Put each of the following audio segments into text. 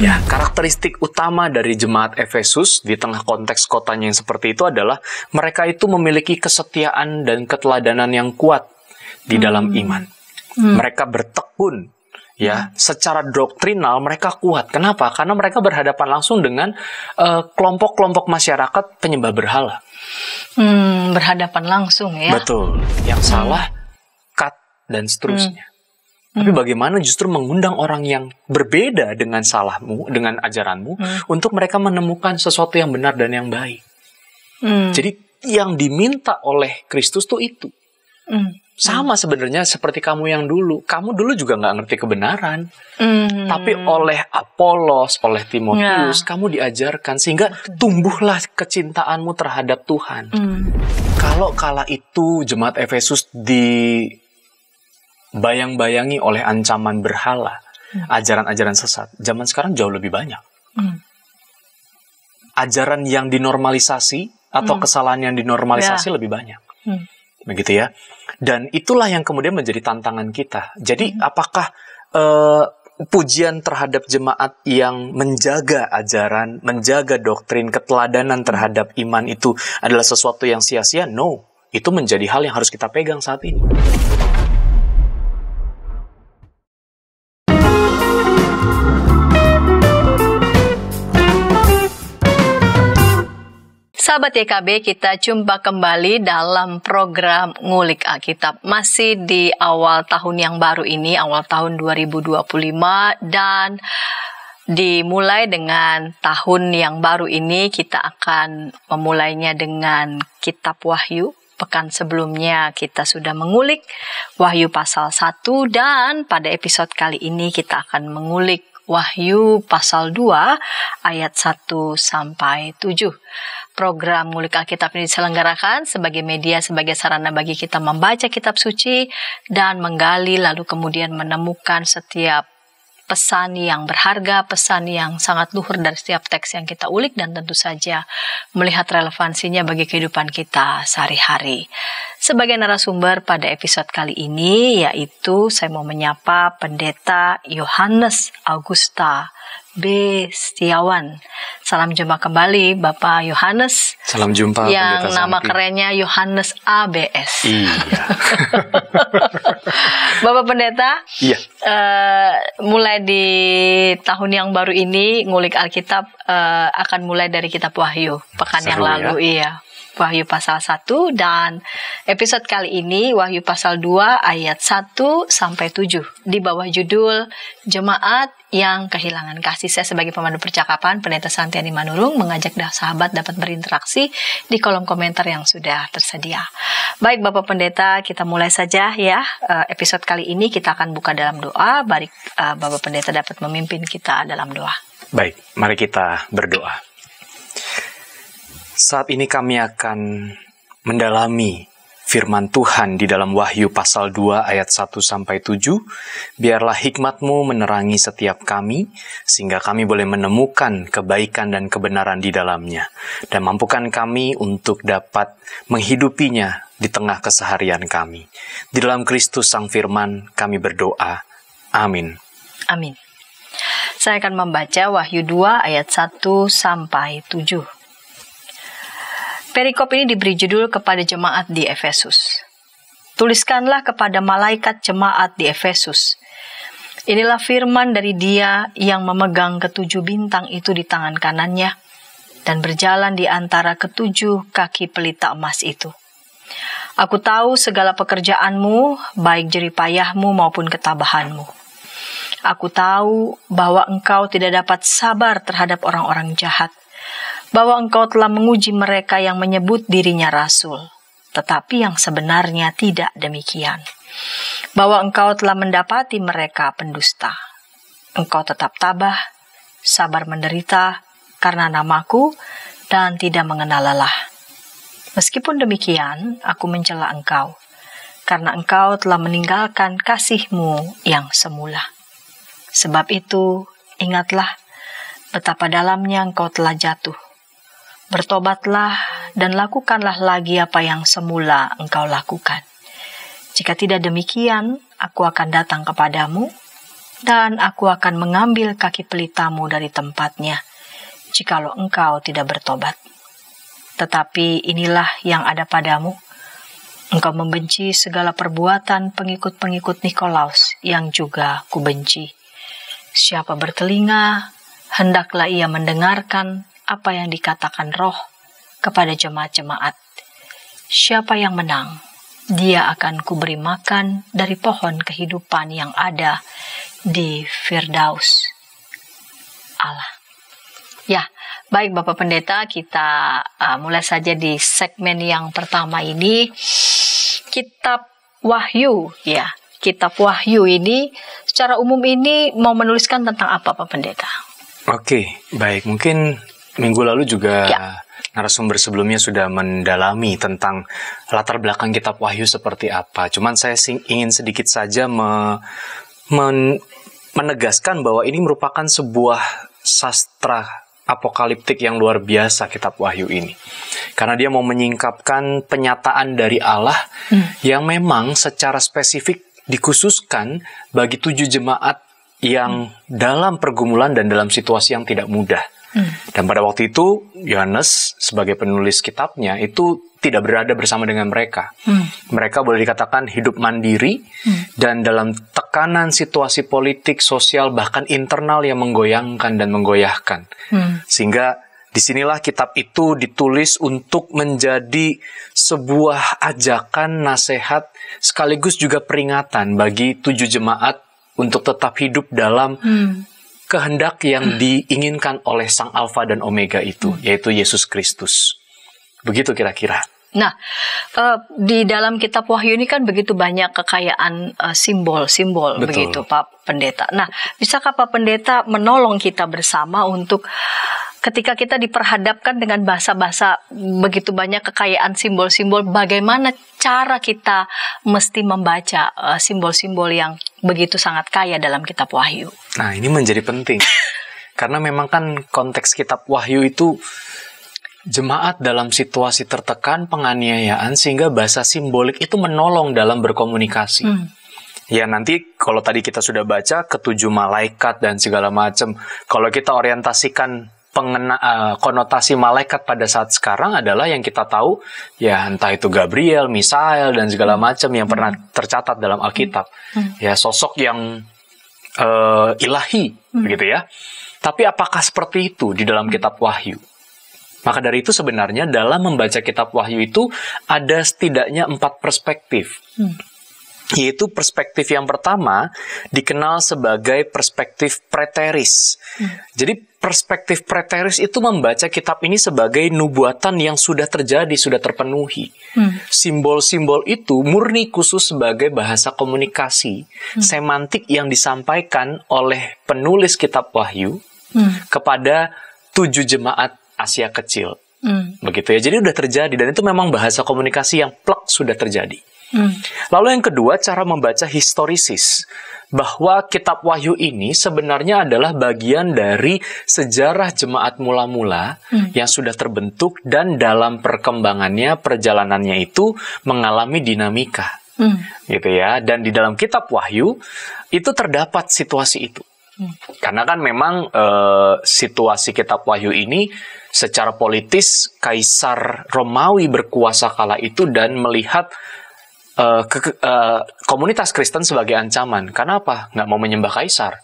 Ya, karakteristik utama dari jemaat Efesus di tengah konteks kotanya yang seperti itu adalah mereka itu memiliki kesetiaan dan keteladanan yang kuat di dalam iman. Mereka bertekun, ya, secara doktrinal mereka kuat. Kenapa? Karena mereka berhadapan langsung dengan kelompok-kelompok masyarakat penyembah berhala. Berhadapan langsung, ya. Betul. Yang salah, cut, dan seterusnya. Tapi bagaimana justru mengundang orang yang berbeda dengan salahmu, dengan ajaranmu, untuk mereka menemukan sesuatu yang benar dan yang baik. Jadi yang diminta oleh Kristus tuh itu. Sama sebenarnya seperti kamu yang dulu. Kamu dulu juga nggak ngerti kebenaran. Tapi oleh Apolos, oleh Timotius, kamu diajarkan sehingga tumbuhlah kecintaanmu terhadap Tuhan. Kalau kala itu jemaat Efesus bayang-bayangi oleh ancaman berhala, ajaran-ajaran sesat, zaman sekarang jauh lebih banyak. Ajaran yang dinormalisasi atau kesalahan yang dinormalisasi lebih banyak. Begitu ya. Dan itulah yang kemudian menjadi tantangan kita. Jadi apakah pujian terhadap jemaat yang menjaga ajaran, menjaga doktrin, keteladanan terhadap iman itu adalah sesuatu yang sia-sia? No. Itu menjadi hal yang harus kita pegang saat ini. Sahabat YKB, kita jumpa kembali dalam program Ngulik Alkitab. Masih di awal tahun yang baru ini, awal tahun 2025, dan dimulai dengan tahun yang baru ini, kita akan memulainya dengan Kitab Wahyu. Pekan sebelumnya kita sudah mengulik Wahyu pasal 1, dan pada episode kali ini kita akan mengulik Wahyu pasal 2 ayat 1 sampai 7. Program Ngulik Alkitab ini diselenggarakan sebagai media, sebagai sarana bagi kita membaca kitab suci dan menggali, lalu kemudian menemukan setiap pesan yang berharga, pesan yang sangat luhur dari setiap teks yang kita ulik, dan tentu saja melihat relevansinya bagi kehidupan kita sehari-hari. Sebagai narasumber pada episode kali ini, yaitu saya mau menyapa Pendeta Yohanes Augusta B. Setiawan. Salam jumpa kembali Bapak Yohanes. Salam jumpa yang Pendeta nama Santi. kerennya Yohanes ABS. Iya. Bapak Pendeta, Iya. mulai di tahun yang baru ini Ngulik Alkitab akan mulai dari Kitab Wahyu. Pekan Seru yang lalu, iya. Wahyu pasal 1, dan episode kali ini Wahyu pasal 2 ayat 1 sampai 7 di bawah judul Jemaat yang Kehilangan Kasih. Saya sebagai pemandu percakapan, Pendeta Santiani Manurung, mengajak sahabat dapat berinteraksi di kolom komentar yang sudah tersedia. Baik Bapak Pendeta, kita mulai saja ya. Episode kali ini kita akan buka dalam doa. Baik Bapak Pendeta dapat memimpin kita dalam doa. Baik, mari kita berdoa. Saat ini kami akan mendalami firman Tuhan di dalam Wahyu pasal 2 ayat 1 sampai 7. Biarlah hikmat-Mu menerangi setiap kami, sehingga kami boleh menemukan kebaikan dan kebenaran di dalamnya. Dan mampukan kami untuk dapat menghidupinya di tengah keseharian kami. Di dalam Kristus Sang Firman kami berdoa. Amin. Amin. Saya akan membaca Wahyu 2 ayat 1 sampai 7. Perikop ini diberi judul kepada jemaat di Efesus. Tuliskanlah kepada malaikat jemaat di Efesus. Inilah firman dari Dia yang memegang ketujuh bintang itu di tangan kanannya dan berjalan di antara ketujuh kaki pelita emas itu. Aku tahu segala pekerjaanmu, baik jeripayahmu maupun ketabahanmu. Aku tahu bahwa engkau tidak dapat sabar terhadap orang-orang jahat, bahwa engkau telah menguji mereka yang menyebut dirinya rasul, tetapi yang sebenarnya tidak demikian. Bahwa engkau telah mendapati mereka pendusta. Engkau tetap tabah, sabar menderita karena namaku, dan tidak mengenal lelah. Meskipun demikian, aku mencela engkau, karena engkau telah meninggalkan kasihmu yang semula. Sebab itu, ingatlah betapa dalamnya engkau telah jatuh. Bertobatlah dan lakukanlah lagi apa yang semula engkau lakukan. Jika tidak demikian, aku akan datang kepadamu dan aku akan mengambil kaki pelitamu dari tempatnya, jikalau engkau tidak bertobat. Tetapi inilah yang ada padamu, engkau membenci segala perbuatan pengikut-pengikut Nikolaus yang juga kubenci. Siapa bertelinga, hendaklah ia mendengarkan apa yang dikatakan Roh kepada jemaat-jemaat. Siapa yang menang, dia akan kuberi makan dari pohon kehidupan yang ada di Firdaus Allah. Ya, baik Bapak Pendeta, kita mulai saja di segmen yang pertama ini. Kitab Wahyu, ya. Kitab Wahyu ini secara umum ini mau menuliskan tentang apa, Pak Pendeta? Oke, baik. Mungkin minggu lalu juga narasumber sebelumnya sudah mendalami tentang latar belakang kitab Wahyu seperti apa. Cuman saya ingin sedikit saja menegaskan bahwa ini merupakan sebuah sastra apokaliptik yang luar biasa, kitab Wahyu ini. Karena dia mau menyingkapkan penyataan dari Allah yang memang secara spesifik dikhususkan bagi 7 jemaat yang dalam pergumulan dan dalam situasi yang tidak mudah. Dan pada waktu itu, Yohanes sebagai penulis kitabnya itu tidak berada bersama dengan mereka. Mereka boleh dikatakan hidup mandiri dan dalam tekanan situasi politik, sosial, bahkan internal yang menggoyangkan dan menggoyahkan. Sehingga disinilah kitab itu ditulis untuk menjadi sebuah ajakan, nasihat, sekaligus juga peringatan bagi 7 jemaat untuk tetap hidup dalam kehendak yang diinginkan oleh Sang Alfa dan Omega itu, yaitu Yesus Kristus. Begitu kira-kira. Nah, di dalam kitab Wahyu ini kan begitu banyak kekayaan simbol-simbol, begitu Pak Pendeta. Nah, bisakah Pak Pendeta menolong kita bersama untuk ketika kita diperhadapkan dengan bahasa-bahasa begitu banyak kekayaan simbol-simbol, bagaimana cara kita mesti membaca simbol-simbol yang begitu sangat kaya dalam kitab Wahyu? Nah, ini menjadi penting. Karena memang kan konteks kitab Wahyu itu jemaat dalam situasi tertekan, penganiayaan, sehingga bahasa simbolik itu menolong dalam berkomunikasi. Ya nanti kalau tadi kita sudah baca ketujuh malaikat dan segala macam, kalau kita orientasikan konotasi malaikat pada saat sekarang adalah yang kita tahu, ya entah itu Gabriel, Misael, dan segala macam yang pernah tercatat dalam Alkitab. Ya sosok yang ilahi, begitu ya. Tapi apakah seperti itu di dalam kitab Wahyu? Maka dari itu sebenarnya dalam membaca kitab Wahyu itu ada setidaknya 4 perspektif. Yaitu perspektif yang pertama dikenal sebagai perspektif preteris. Jadi perspektif preteris itu membaca kitab ini sebagai nubuatan yang sudah terjadi, sudah terpenuhi. Simbol-simbol itu murni khusus sebagai bahasa komunikasi, semantik yang disampaikan oleh penulis kitab Wahyu kepada 7 jemaat Asia Kecil. Begitu ya. Jadi sudah terjadi dan itu memang bahasa komunikasi yang plek sudah terjadi. Lalu yang kedua, cara membaca historisis, bahwa kitab Wahyu ini sebenarnya adalah bagian dari sejarah jemaat mula-mula yang sudah terbentuk dan dalam perkembangannya, perjalanannya itu mengalami dinamika. Gitu ya. Dan di dalam kitab Wahyu itu terdapat situasi itu. Karena kan memang situasi kitab Wahyu ini secara politis Kaisar Romawi berkuasa kala itu dan melihat komunitas Kristen sebagai ancaman. Karena apa? Nggak mau menyembah Kaisar.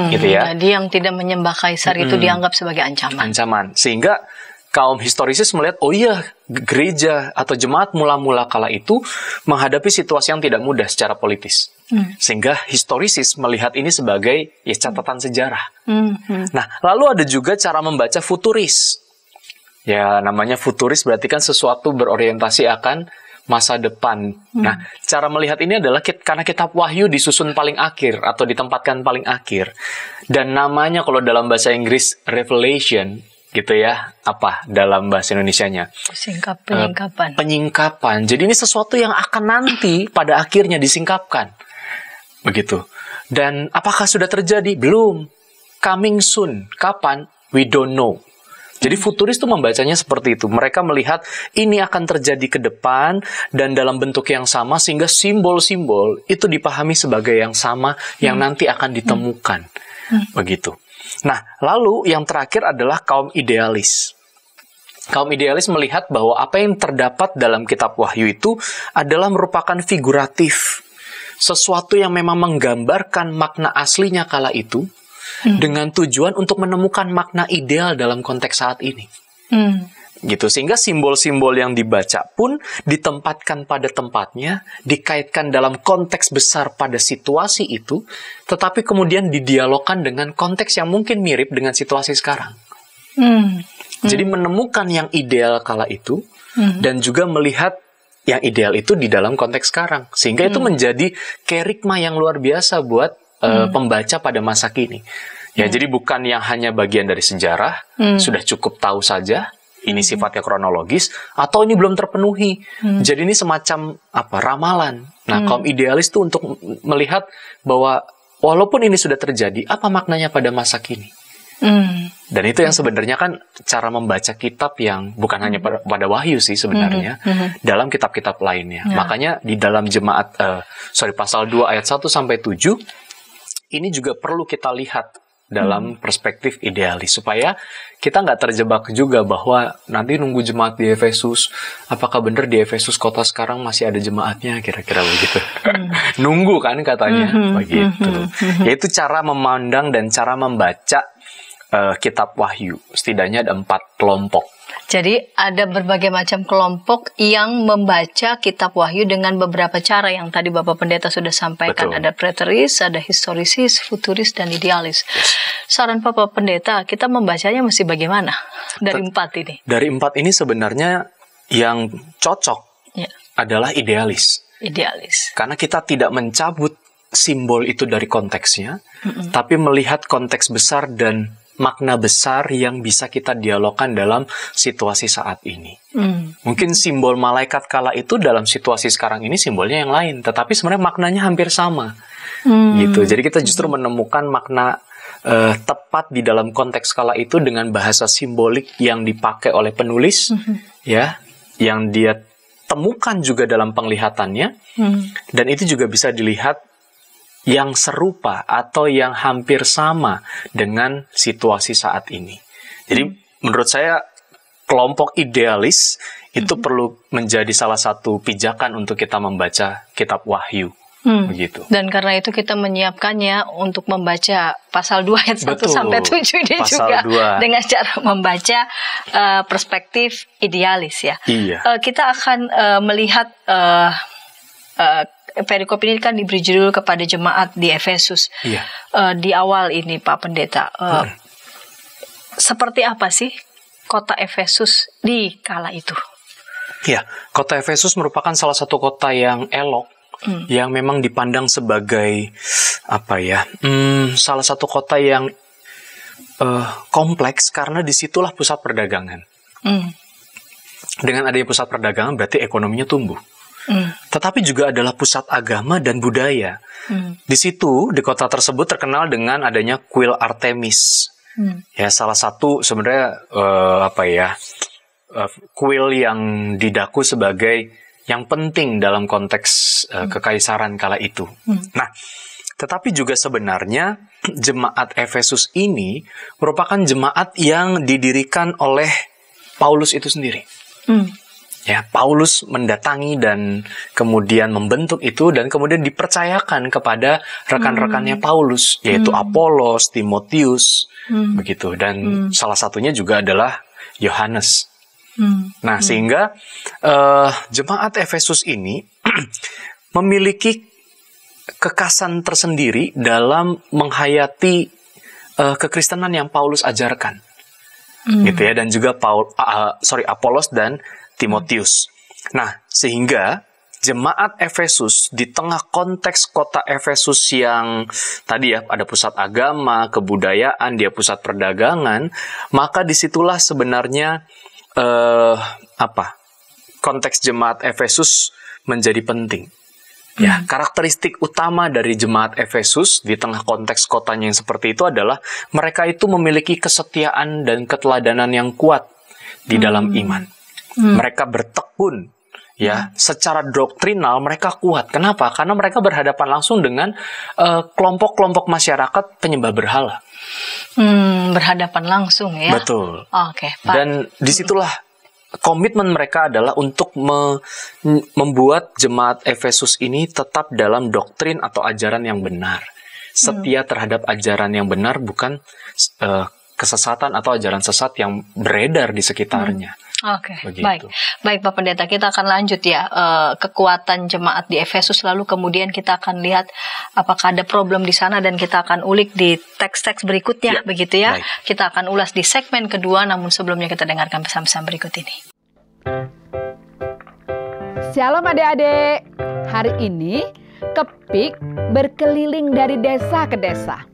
Gitu ya. Jadi yang tidak menyembah Kaisar itu dianggap sebagai ancaman. Ancaman. Sehingga kaum historisis melihat, oh iya, gereja atau jemaat mula-mula kala itu menghadapi situasi yang tidak mudah secara politis. Sehingga historisis melihat ini sebagai ya catatan sejarah. Nah, lalu ada juga cara membaca futuris. Ya, namanya futuris berarti kan sesuatu berorientasi akan masa depan. Nah, cara melihat ini adalah karena kitab Wahyu disusun paling akhir atau ditempatkan paling akhir. Dan namanya kalau dalam bahasa Inggris Revelation, gitu ya, apa dalam bahasa Indonesianya? Penyingkapan. Penyingkapan. Jadi ini sesuatu yang akan nanti pada akhirnya disingkapkan. Begitu. Dan apakah sudah terjadi? Belum. Coming soon. Kapan? We don't know. Jadi futuris tuh membacanya seperti itu. Mereka melihat ini akan terjadi ke depan dan dalam bentuk yang sama, sehingga simbol-simbol itu dipahami sebagai yang sama yang nanti akan ditemukan. Begitu. Nah, lalu yang terakhir adalah kaum idealis. Kaum idealis melihat bahwa apa yang terdapat dalam kitab Wahyu itu adalah merupakan figuratif. Sesuatu yang memang menggambarkan makna aslinya kala itu, dengan tujuan untuk menemukan makna ideal dalam konteks saat ini. Gitu. Sehingga simbol-simbol yang dibaca pun ditempatkan pada tempatnya, dikaitkan dalam konteks besar pada situasi itu, tetapi kemudian didialogkan dengan konteks yang mungkin mirip dengan situasi sekarang. Jadi menemukan yang ideal kala itu, dan juga melihat yang ideal itu di dalam konteks sekarang. Sehingga itu menjadi kerikma yang luar biasa buat pembaca pada masa kini. Ya, jadi bukan yang hanya bagian dari sejarah, sudah cukup tahu saja, ini sifatnya kronologis, atau ini belum terpenuhi. Jadi ini semacam ramalan. Nah, kaum idealis itu untuk melihat bahwa walaupun ini sudah terjadi, apa maknanya pada masa kini? Dan itu yang sebenarnya kan cara membaca kitab yang bukan hanya pada Wahyu sih sebenarnya, dalam kitab-kitab lainnya. Makanya di dalam pasal 2 ayat 1 sampai 7 ini juga perlu kita lihat dalam perspektif idealis, supaya kita nggak terjebak juga bahwa nanti nunggu jemaat di Efesus, apakah benar di Efesus kota sekarang masih ada jemaatnya, kira-kira begitu. Nunggu kan katanya, begitu. Yaitu cara memandang dan cara membaca kitab Wahyu. Setidaknya ada 4 kelompok. Jadi ada berbagai macam kelompok yang membaca kitab Wahyu dengan beberapa cara yang tadi Bapak Pendeta sudah sampaikan. Betul. Ada preteris, ada historisis, futuris, dan idealis. Saran Bapak Pendeta, kita membacanya mesti bagaimana dari 4 ini? Dari 4 ini sebenarnya yang cocok adalah idealis. Idealis. Karena kita tidak mencabut simbol itu dari konteksnya, tapi melihat konteks besar dan makna besar yang bisa kita dialogkan dalam situasi saat ini. Mungkin simbol malaikat kala itu dalam situasi sekarang ini simbolnya yang lain, tetapi sebenarnya maknanya hampir sama. Gitu. Jadi kita justru menemukan makna tepat di dalam konteks kala itu dengan bahasa simbolik yang dipakai oleh penulis, ya, yang dia temukan juga dalam penglihatannya, dan itu juga bisa dilihat yang serupa atau yang hampir sama dengan situasi saat ini. Jadi menurut saya kelompok idealis itu perlu menjadi salah satu pijakan untuk kita membaca kitab Wahyu. Begitu. Dan karena itu kita menyiapkannya untuk membaca pasal 2 ayat 1 sampai 7 ini pasal juga 2. Dengan cara membaca perspektif idealis ya. Iya. Kita akan melihat perikop ini kan diberi judul kepada jemaat di Efesus. Iya. Di awal ini Pak Pendeta, seperti apa sih kota Efesus di kala itu? Ya, kota Efesus merupakan salah satu kota yang elok, yang memang dipandang sebagai salah satu kota yang kompleks karena disitulah pusat perdagangan. Dengan adanya pusat perdagangan berarti ekonominya tumbuh. Tetapi juga adalah pusat agama dan budaya. Di situ, di kota tersebut terkenal dengan adanya kuil Artemis. Ya, salah satu sebenarnya kuil yang didaku sebagai yang penting dalam konteks kekaisaran kala itu. Nah, tetapi juga sebenarnya jemaat Efesus ini merupakan jemaat yang didirikan oleh Paulus itu sendiri. Ya, Paulus mendatangi dan kemudian membentuk itu dan kemudian dipercayakan kepada rekan-rekannya Paulus, yaitu Apolos, Timotius, begitu. Dan salah satunya juga adalah Yohanes. Nah, sehingga jemaat Efesus ini memiliki kekhasan tersendiri dalam menghayati kekristenan yang Paulus ajarkan, gitu ya. Dan juga Apolos dan Timotius. Nah, sehingga jemaat Efesus di tengah konteks kota Efesus yang tadi ya ada pusat agama, kebudayaan, dia pusat perdagangan, maka disitulah sebenarnya konteks jemaat Efesus menjadi penting. Ya, karakteristik utama dari jemaat Efesus di tengah konteks kotanya yang seperti itu adalah mereka itu memiliki kesetiaan dan keteladanan yang kuat di dalam iman. Mereka bertekun, ya, secara doktrinal mereka kuat. Kenapa? Karena mereka berhadapan langsung dengan kelompok-kelompok masyarakat penyembah berhala. Berhadapan langsung ya. Betul. Oke, Pak. Dan disitulah komitmen mereka adalah untuk membuat jemaat Efesus ini tetap dalam doktrin atau ajaran yang benar. Setia terhadap ajaran yang benar, bukan kesesatan atau ajaran sesat yang beredar di sekitarnya. Oke, baik Pak Pendeta, kita akan lanjut ya kekuatan jemaat di Efesus, lalu kemudian kita akan lihat apakah ada problem di sana dan kita akan ulik di teks-teks berikutnya, begitu ya. Baik. Kita akan ulas di segmen kedua, namun sebelumnya kita dengarkan pesan-pesan berikut ini. Shalom adik-adik, hari ini Kepik berkeliling dari desa ke desa.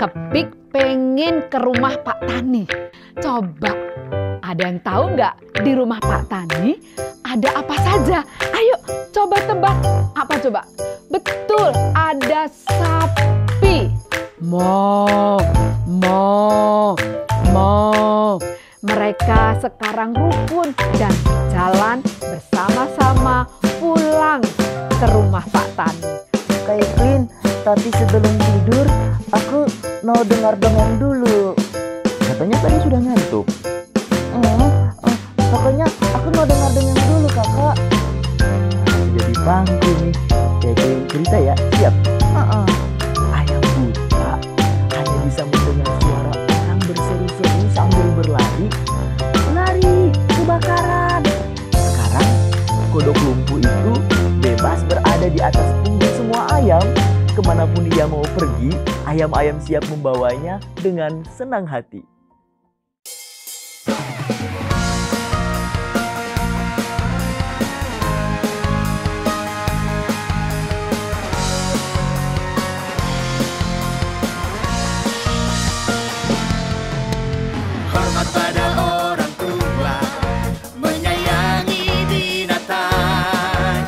Kepik pengen ke rumah Pak Tani. Coba, ada yang tahu nggak di rumah Pak Tani ada apa saja? Ayo coba tebak. Apa coba? Betul, ada sapi. Mo. Mereka sekarang rukun dan jalan bersama-sama pulang ke rumah Pak Tani. Kak Evelyn, tapi sebelum tidur aku mau dengar dongeng dulu. Katanya tadi sudah ngantuk. Pokoknya aku mau dengar dongeng dulu, kakak. Jadi pangku nih. Kayak cerita ya, siap? Ayam buta hanya bisa mendengar suara orang berseru-seru sambil berlari. Lari, kebakaran. Sekarang kodok lumpuh itu bebas berada di atas punggung semua ayam. Kemanapun dia mau pergi, ayam-ayam siap membawanya dengan senang hati. Hormat pada orang tua, menyayangi binatang,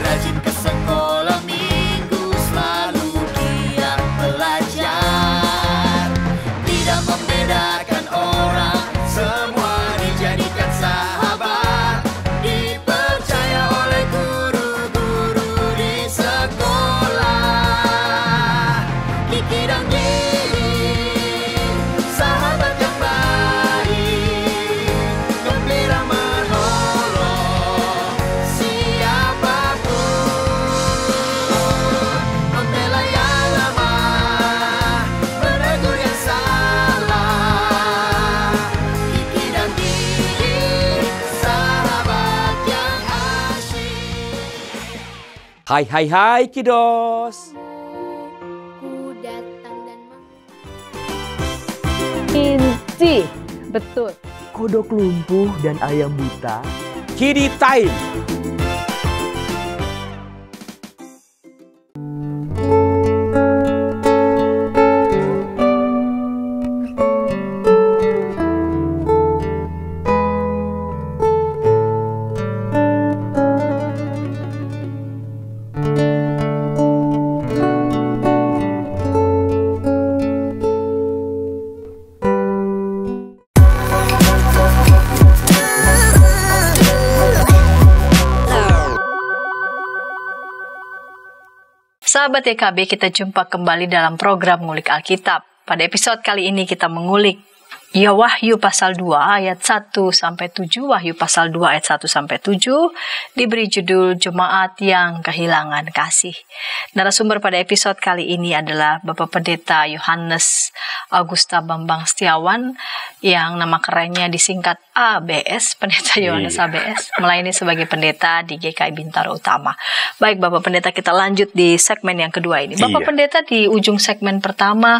rajin ke sekolah minggu, selalu giat belajar, tidak membedakan orang, semua dijadikan sahabat, dipercaya oleh guru-guru di sekolah. Kiki dan Gigi, sahabat yang baik, gembira menolong siapapun, membela yang lemah, menegur yang salah. Kiki dan Gigi, sahabat yang asyik. Hai kiddos. Inci, betul. Kodok lumpuh dan ayam buta. Kiddy time. Sahabat YKB, kita jumpa kembali dalam program Ngulik Alkitab. Pada episode kali ini kita mengulik Wahyu pasal 2 ayat 1-7, Wahyu pasal 2 ayat 1-7, diberi judul Jemaat yang Kehilangan Kasih. Narasumber pada episode kali ini adalah Bapak Pendeta Yohanes Augusta Bambang Setiawan, yang nama kerennya disingkat ABS, Pendeta Yohanes ABS, melayani sebagai pendeta di GKI Bintaro Utama. Baik Bapak Pendeta, kita lanjut di segmen yang kedua ini. Bapak Pendeta di ujung segmen pertama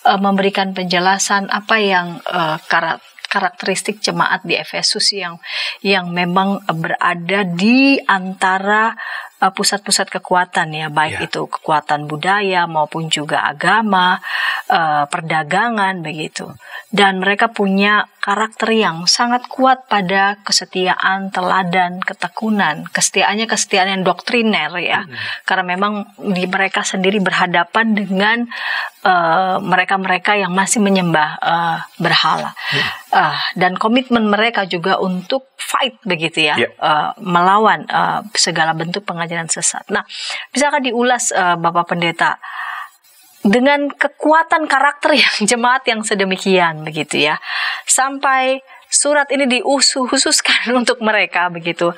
memberikan penjelasan apa yang karakteristik jemaat di Efesus yang memang berada di antara pusat-pusat kekuatan ya, baik itu kekuatan budaya maupun juga agama, perdagangan begitu. dan mereka punya karakter yang sangat kuat pada kesetiaan, teladan, ketekunan. Kesetiaannya kesetiaan yang doktriner ya, karena memang mereka sendiri berhadapan dengan mereka-mereka yang masih menyembah berhala. Dan komitmen mereka juga untuk fight begitu ya, melawan segala bentuk pengajaran sesat. Nah, bisakah diulas Bapak Pendeta, dengan kekuatan karakter yang jemaat yang sedemikian begitu ya, sampai surat ini dikhususkan untuk mereka begitu,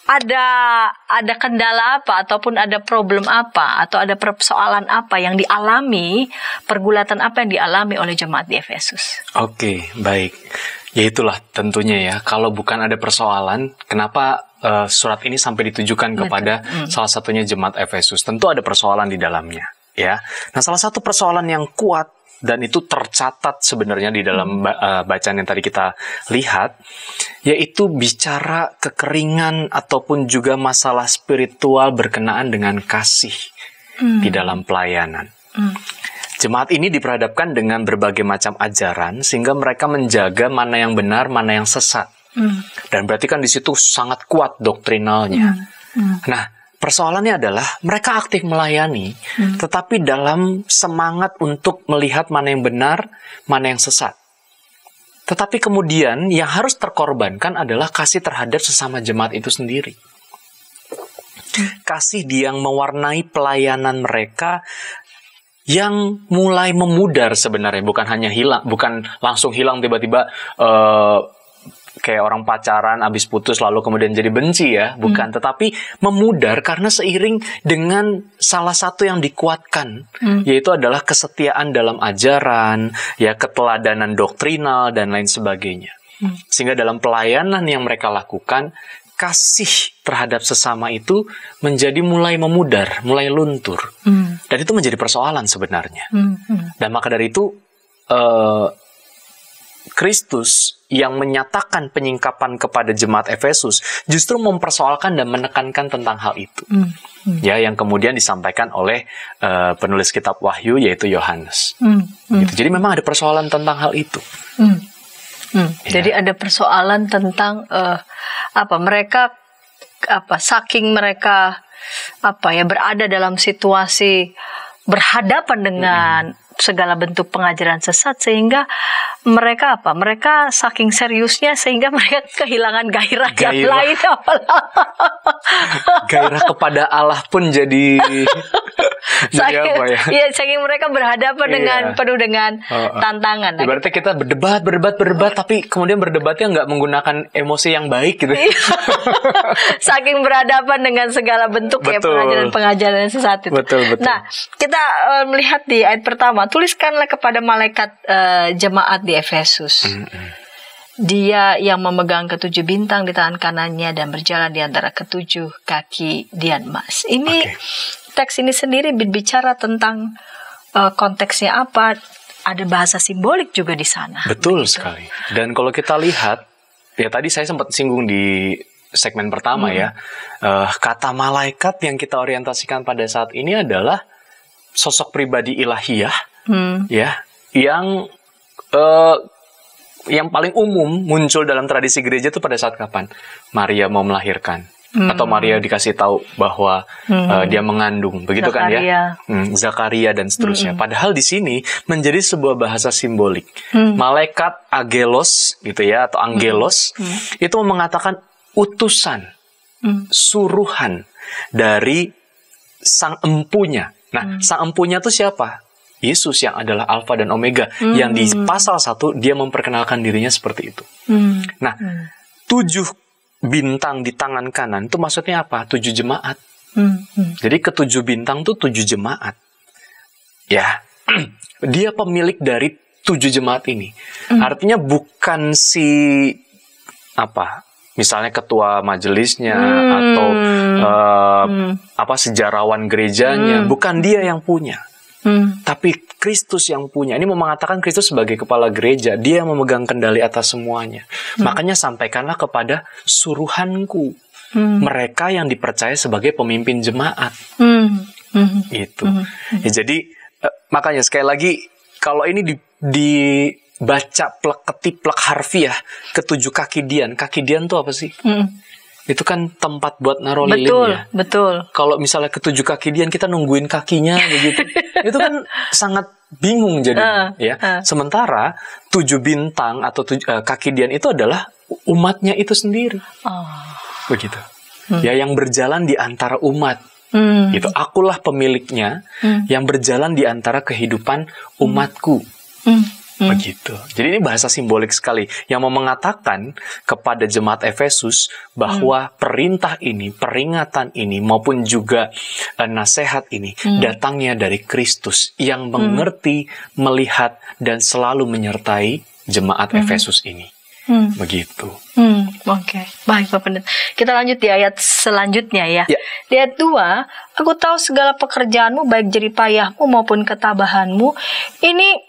ada kendala apa ataupun ada problem apa atau ada persoalan apa yang dialami, pergulatan apa yang dialami oleh jemaat di Efesus? Oke, baik. Ya itulah tentunya ya, kalau bukan ada persoalan, kenapa surat ini sampai ditujukan kepada salah satunya jemaat Efesus? Tentu ada persoalan di dalamnya. Ya, nah salah satu persoalan yang kuat dan itu tercatat sebenarnya di dalam bacaan yang tadi kita lihat, yaitu bicara kekeringan ataupun juga masalah spiritual berkenaan dengan kasih di dalam pelayanan. Jemaat ini diperhadapkan dengan berbagai macam ajaran sehingga mereka menjaga mana yang benar, mana yang sesat. Dan berarti kan di situ sangat kuat doktrinalnya. Nah, persoalannya adalah mereka aktif melayani, tetapi dalam semangat untuk melihat mana yang benar, mana yang sesat. Tetapi kemudian yang harus terkorbankan adalah kasih terhadap sesama jemaat itu sendiri. Kasih yang mewarnai pelayanan mereka yang mulai memudar sebenarnya, bukan hanya hilang, bukan langsung hilang tiba-tiba kayak orang pacaran abis putus lalu kemudian jadi benci ya, bukan, tetapi memudar karena seiring dengan salah satu yang dikuatkan, yaitu adalah kesetiaan dalam ajaran, ya keteladanan doktrinal dan lain sebagainya. Sehingga dalam pelayanan yang mereka lakukan, kasih terhadap sesama itu menjadi mulai memudar, mulai luntur. Dan itu menjadi persoalan sebenarnya. Dan maka dari itu Kristus yang menyatakan penyingkapan kepada jemaat Efesus justru mempersoalkan dan menekankan tentang hal itu. Ya, yang kemudian disampaikan oleh penulis kitab Wahyu yaitu Yohanes. Gitu. Jadi memang ada persoalan tentang hal itu. Jadi ada persoalan tentang mereka saking mereka berada dalam situasi berhadapan dengan segala bentuk pengajaran sesat sehingga mereka mereka saking seriusnya sehingga mereka kehilangan gairah yang lain. Gairah kepada Allah pun jadi saking mereka berhadapan dengan penuh dengan tantangan. Berarti kita berdebat tapi kemudian berdebatnya nggak menggunakan emosi yang baik gitu. Saking berhadapan dengan segala bentuk pengajaran sesat itu. Betul. Nah, kita melihat di ayat pertama, tuliskanlah kepada malaikat jemaat di Efesus. Dia yang memegang ketujuh bintang di tangan kanannya dan berjalan di antara ketujuh kaki dian emas. Ini teks ini sendiri berbicara tentang konteksnya apa. Ada bahasa simbolik juga di sana. Betul sekali. Dan kalau kita lihat, ya tadi saya sempat singgung di segmen pertama ya, kata malaikat yang kita orientasikan pada saat ini adalah sosok pribadi ilahiyah, ya, yang paling umum muncul dalam tradisi gereja itu pada saat kapan? Maria mau melahirkan. Atau Maria dikasih tahu bahwa dia mengandung, begitu Zakaria. Kan ya? Zakaria dan seterusnya. Padahal di sini menjadi sebuah bahasa simbolik. Malaikat angelos gitu ya, atau angelos itu mengatakan utusan, suruhan dari sang empunya. Nah, sang empunya itu siapa? Yesus yang adalah Alfa dan Omega, yang di pasal 1 dia memperkenalkan dirinya seperti itu. Nah, 7 bintang di tangan kanan itu maksudnya apa? 7 jemaat. Jadi ke-7 bintang itu 7 jemaat. Ya, dia pemilik dari 7 jemaat ini. Artinya bukan misalnya ketua majelisnya atau sejarawan gerejanya, bukan dia yang punya. Tapi Kristus yang punya. Ini mau mengatakan Kristus sebagai kepala gereja, dia yang memegang kendali atas semuanya. Makanya sampaikanlah kepada suruhanku, mereka yang dipercaya sebagai pemimpin jemaat. Itu. Ya, jadi makanya sekali lagi, kalau ini baca ketiplek harfiah ketujuh kaki Dian. Kaki Dian tuh apa sih? Itu kan tempat buat naruh lilinnya. Betul. Kalau misalnya ketujuh kaki Dian, kita nungguin kakinya begitu. Itu kan sangat bingung jadinya, ya. Sementara 7 bintang atau kaki Dian itu adalah umatnya itu sendiri. Begitu. Ya, yang berjalan di antara umat. Gitu. Akulah pemiliknya yang berjalan di antara kehidupan umatku. Begitu. Jadi ini bahasa simbolik sekali yang mau mengatakan kepada jemaat Efesus bahwa perintah ini, peringatan ini maupun juga nasihat ini datangnya dari Kristus yang mengerti, melihat dan selalu menyertai jemaat Efesus ini. Begitu. Oke. Baik Pak Pendeta. Kita lanjut di ayat selanjutnya ya. Di ayat 2, aku tahu segala pekerjaanmu baik jerih payahmu maupun ketabahanmu. Ini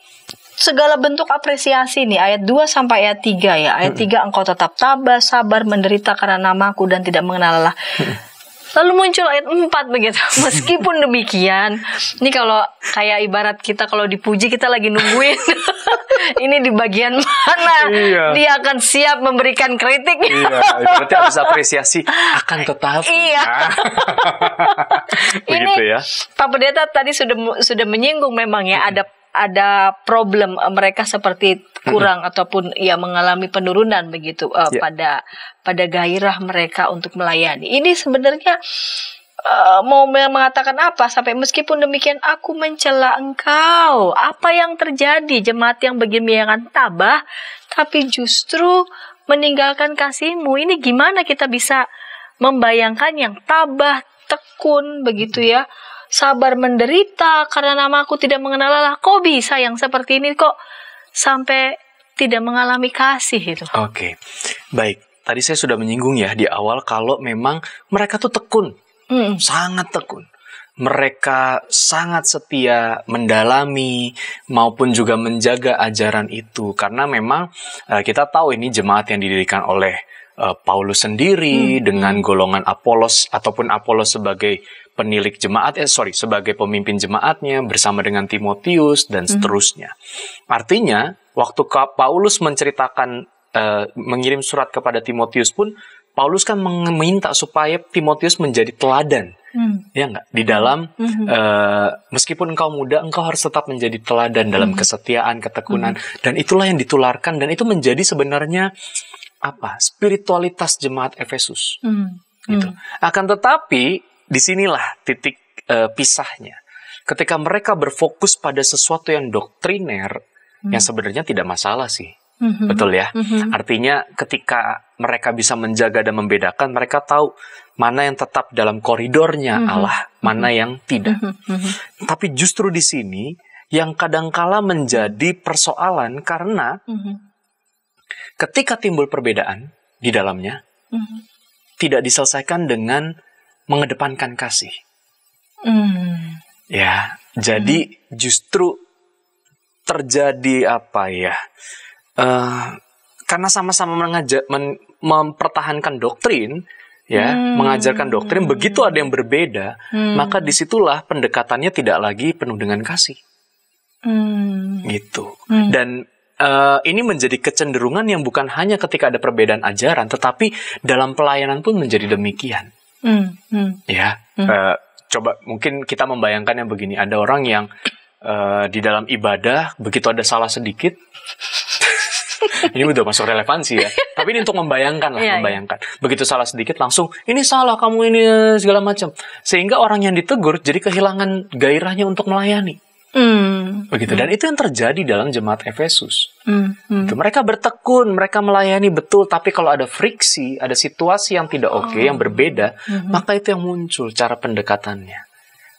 segala bentuk apresiasi nih, ayat 2 sampai ayat 3 ya. Ayat 3, engkau tetap tabah, sabar, menderita karena namaku dan tidak mengenal lelah. Lalu muncul ayat 4 begitu. Meskipun demikian, ini kalau kayak ibarat kita kalau dipuji, kita lagi nungguin. Ini di bagian mana dia akan siap memberikan kritik. Berarti habis apresiasi akan tetap. Begitu ya. Pak Pendeta tadi sudah menyinggung memang ya, ada problem mereka seperti kurang ataupun ya mengalami penurunan begitu pada gairah mereka untuk melayani. Ini sebenarnya mau mengatakan apa? Sampai meskipun demikian aku mencela engkau. Apa yang terjadi? Jemaat yang begini tabah tapi justru meninggalkan kasihmu. Ini gimana kita bisa membayangkan yang tabah, tekun begitu ya, sabar menderita karena namaku tidak mengenal lelah. Kok bisa yang seperti ini kok sampai tidak mengalami kasih itu? Oke. Baik. Tadi saya sudah menyinggung ya di awal kalau memang mereka tuh tekun. Sangat tekun. Mereka sangat setia mendalami maupun juga menjaga ajaran itu. Karena memang kita tahu ini jemaat yang didirikan oleh Paulus sendiri dengan golongan Apolos ataupun Apolos sebagai penilik jemaat, sebagai pemimpin jemaatnya bersama dengan Timotius dan seterusnya. Artinya, waktu Paulus menceritakan, mengirim surat kepada Timotius pun, Paulus kan meminta supaya Timotius menjadi teladan. Ya enggak? Di dalam, meskipun engkau muda, engkau harus tetap menjadi teladan dalam kesetiaan, ketekunan. Dan itulah yang ditularkan, dan itu menjadi sebenarnya spiritualitas jemaat Efesus. Gitu. Akan tetapi, disinilah titik pisahnya. Ketika mereka berfokus pada sesuatu yang doktriner, yang sebenarnya tidak masalah sih. Betul ya? Artinya ketika mereka bisa menjaga dan membedakan, mereka tahu mana yang tetap dalam koridornya Allah, mana yang tidak. Tapi justru di sini, yang kadangkala menjadi persoalan karena ketika timbul perbedaan di dalamnya, tidak diselesaikan dengan mengedepankan kasih. Ya, jadi justru terjadi karena sama-sama mempertahankan doktrin, ya, mengajarkan doktrin, begitu ada yang berbeda, maka disitulah pendekatannya tidak lagi penuh dengan kasih. Gitu. Dan ini menjadi kecenderungan yang bukan hanya ketika ada perbedaan ajaran, tetapi dalam pelayanan pun menjadi demikian. Ya, coba mungkin kita membayangkan yang begini, ada orang yang di dalam ibadah begitu ada salah sedikit, ini udah masuk relevansi ya, tapi ini untuk membayangkan lah, membayangkan. Begitu salah sedikit langsung ini salah kamu ini segala macam, sehingga orang yang ditegur jadi kehilangan gairahnya untuk melayani. Begitu. Dan itu yang terjadi dalam jemaat Efesus. Gitu. Mereka bertekun, mereka melayani betul, tapi kalau ada friksi, ada situasi yang tidak oke, yang berbeda, maka itu yang muncul cara pendekatannya.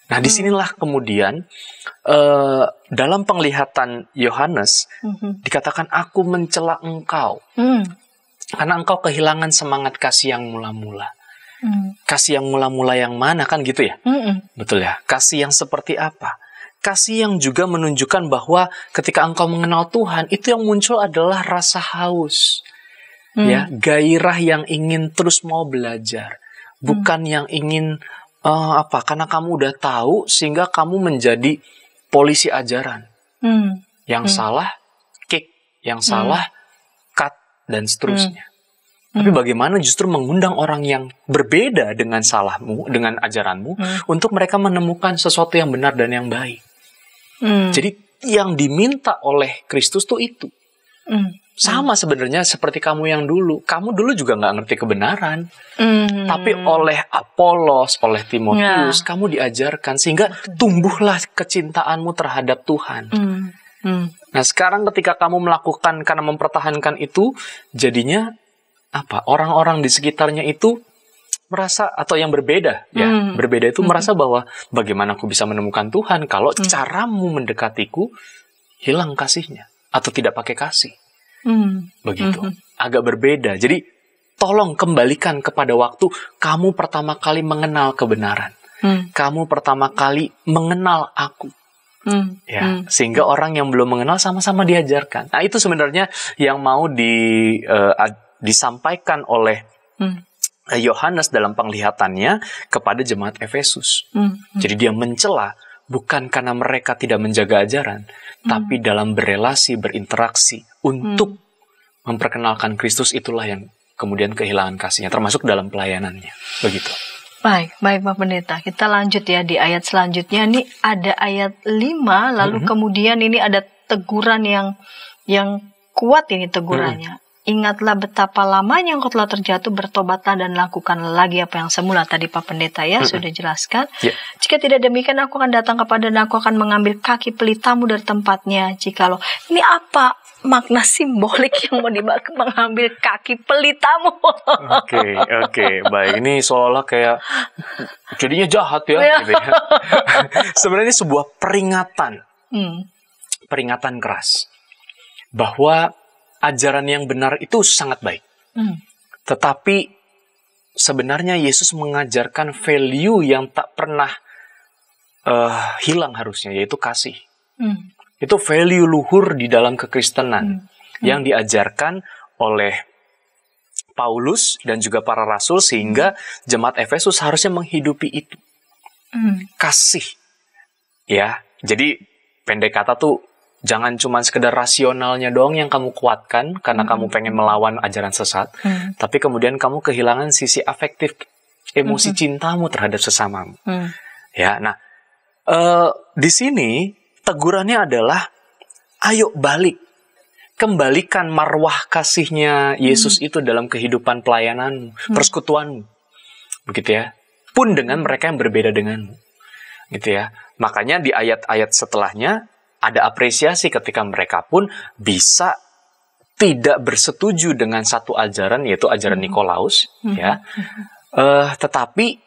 Nah, disinilah kemudian dalam penglihatan Yohanes dikatakan aku mencela engkau karena engkau kehilangan semangat kasih yang mula-mula. Kasih yang mula-mula yang mana kan gitu ya? Betul ya. Kasih yang seperti apa? Kasih yang juga menunjukkan bahwa ketika engkau mengenal Tuhan, itu yang muncul adalah rasa haus. Ya, gairah yang ingin terus mau belajar. Bukan yang ingin, karena kamu udah tahu, sehingga kamu menjadi polisi ajaran. Yang salah, kick. yang salah, cut, dan seterusnya. Tapi bagaimana justru mengundang orang yang berbeda dengan salahmu, dengan ajaranmu, untuk mereka menemukan sesuatu yang benar dan yang baik. Jadi yang diminta oleh Kristus tuh itu. Sama sebenarnya seperti kamu yang dulu. Kamu dulu juga nggak ngerti kebenaran. Tapi oleh Apolos, oleh Timotius, kamu diajarkan sehingga tumbuhlah kecintaanmu terhadap Tuhan. Nah sekarang ketika kamu melakukan karena mempertahankan itu, jadinya apa? Orang-orang di sekitarnya itu merasa, atau yang berbeda, ya, berbeda itu merasa bahwa bagaimana aku bisa menemukan Tuhan kalau caramu mendekatiku hilang kasihnya atau tidak pakai kasih. Begitu. Agak berbeda. Jadi tolong kembalikan kepada waktu kamu pertama kali mengenal kebenaran. Kamu pertama kali mengenal aku. Ya, sehingga orang yang belum mengenal sama-sama diajarkan. Nah, itu sebenarnya yang mau disampaikan oleh Yohanes dalam penglihatannya kepada jemaat Efesus. Jadi dia mencela bukan karena mereka tidak menjaga ajaran, tapi dalam berelasi, berinteraksi untuk memperkenalkan Kristus, itulah yang kemudian kehilangan kasihnya, termasuk dalam pelayanannya. Begitu. Baik Pak Pendeta. Kita lanjut ya di ayat selanjutnya. Ini ada ayat 5, lalu kemudian ini ada teguran yang kuat ini tegurannya. Ingatlah betapa lamanya engkau telah terjatuh, bertobatlah dan lakukan lagi apa yang semula. Tadi Pak Pendeta ya sudah jelaskan. Jika tidak demikian aku akan datang kepada dan aku akan mengambil kaki pelitamu dari tempatnya. Jikalau ini apa makna simbolik yang mau dibaca mengambil kaki pelitamu? Oke, baik. Ini seolah-olah kayak jadinya jahat ya. Gitu ya. Sebenarnya ini sebuah peringatan, peringatan keras bahwa ajaran yang benar itu sangat baik. Tetapi sebenarnya Yesus mengajarkan value yang tak pernah hilang harusnya, yaitu kasih. Itu value luhur di dalam kekristenan yang diajarkan oleh Paulus dan juga para rasul, sehingga jemaat Efesus harusnya menghidupi itu. Kasih. Ya, jadi pendek kata tuh, jangan cuma sekedar rasionalnya doang yang kamu kuatkan karena kamu pengen melawan ajaran sesat, tapi kemudian kamu kehilangan sisi afektif, emosi cintamu terhadap sesamamu. Ya, nah di sini tegurannya adalah, ayo balik, kembalikan marwah kasihnya Yesus itu dalam kehidupan pelayananmu, persekutuanmu, begitu ya. Pun dengan mereka yang berbeda denganmu, gitu ya. Makanya di ayat-ayat setelahnya ada apresiasi ketika mereka pun bisa tidak bersetuju dengan satu ajaran, yaitu ajaran Nikolaus, ya. Tetapi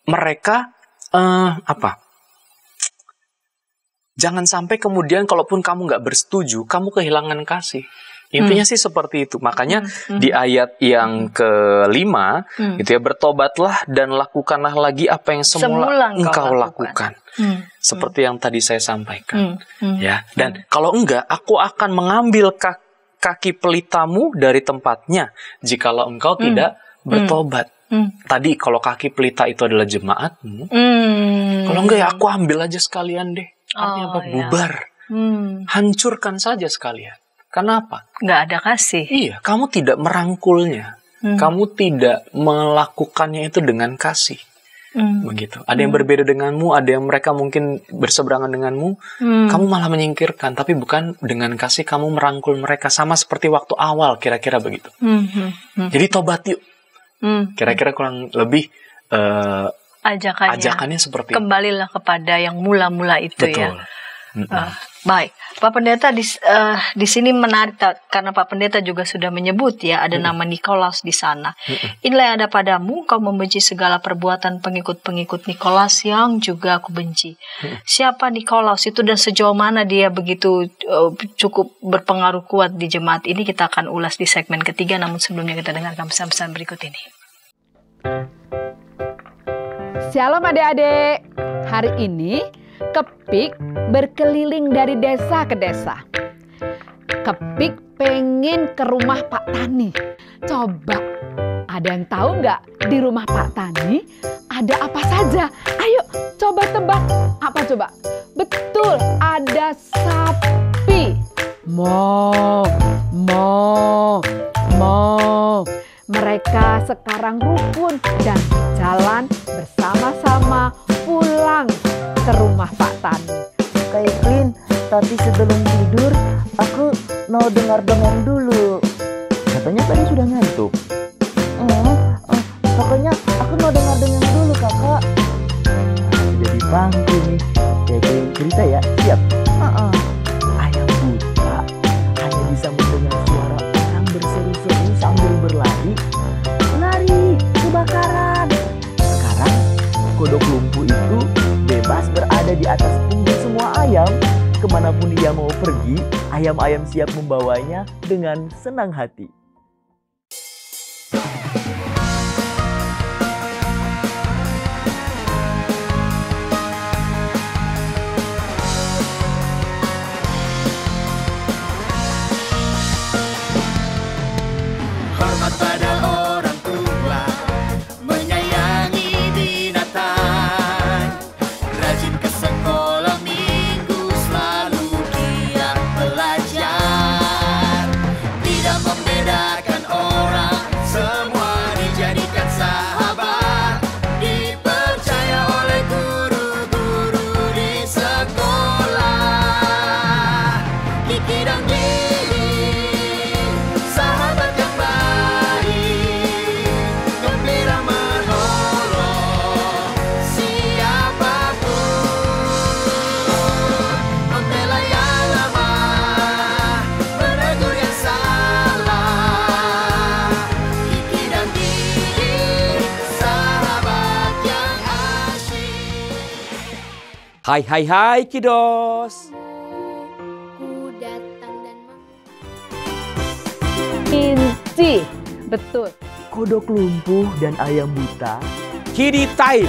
mereka jangan sampai kemudian kalaupun kamu nggak bersetuju, kamu kehilangan kasih. Intinya sih seperti itu. Makanya di ayat yang ke-5, gitu ya, bertobatlah dan lakukanlah lagi apa yang semula engkau lakukan. Seperti yang tadi saya sampaikan. Ya. Dan kalau enggak, aku akan mengambil kaki pelitamu dari tempatnya jikalau engkau tidak bertobat. Tadi kalau kaki pelita itu adalah jemaatmu, kalau enggak ya aku ambil aja sekalian deh. Artinya apa? Bubar. Hancurkan saja sekalian. Kenapa? Nggak ada kasih. Iya, kamu tidak merangkulnya. Kamu tidak melakukannya itu dengan kasih. Begitu. Ada yang berbeda denganmu, ada yang mereka mungkin berseberangan denganmu, kamu malah menyingkirkan, tapi bukan dengan kasih kamu merangkul mereka, sama seperti waktu awal, kira-kira begitu. Jadi tobat yuk. Kira-kira kurang lebih ajakannya seperti itu. Kembalilah kepada yang mula-mula itu. Betul. Ya. Baik, Pak Pendeta di sini menarik karena Pak Pendeta juga sudah menyebut ya ada nama Nikolaus di sana. Inilah yang ada padamu, kau membenci segala perbuatan pengikut-pengikut Nikolaus yang juga aku benci. Siapa Nikolaus itu dan sejauh mana dia begitu cukup berpengaruh kuat di jemaat ini, kita akan ulas di segmen ketiga. Namun sebelumnya kita dengarkan pesan-pesan berikut ini. Shalom adik-adik. Hari ini Kepik berkeliling dari desa ke desa. Kepik pengen ke rumah Pak Tani. Coba, ada yang tahu nggak di rumah Pak Tani ada apa saja? Ayo coba tebak. Apa coba? Betul, ada sapi. Mereka sekarang rukun dan jalan bersama-sama pulang ke rumah Pak Tani. Kak Evelyn, tapi sebelum tidur aku mau dengar dongeng dulu. Katanya tadi sudah ngantuk. Pokoknya aku mau dengar dongeng dulu kakak. Jadi pangku nih. Kayak cerita ya, siap? Ayam buta hanya bisa mendengar suara orang berseru-seru sambil berlari. Lari, kebakaran. Sekarang kodok lumpuh itu bebas berada di atas punggung semua ayam. Kemanapun ia mau pergi, ayam-ayam siap membawanya dengan senang hati. Hormat pada orang tua, menyayangi binatang, rajin ke sekolah minggu, selalu giat belajar, tidak membedakan orang, semua dijadikan sahabat, dipercaya oleh guru-guru di sekolah. Kiki dan Didi, sahabat yang baik, gembira menolong siapapun, membela yang lemah, menegur yang salah. Kiki dan Didi, sahabat yang asyik. Hai kiddos. Ku datang dan Inci, betul. Kodok lumpuh dan ayam buta Kiddy Time.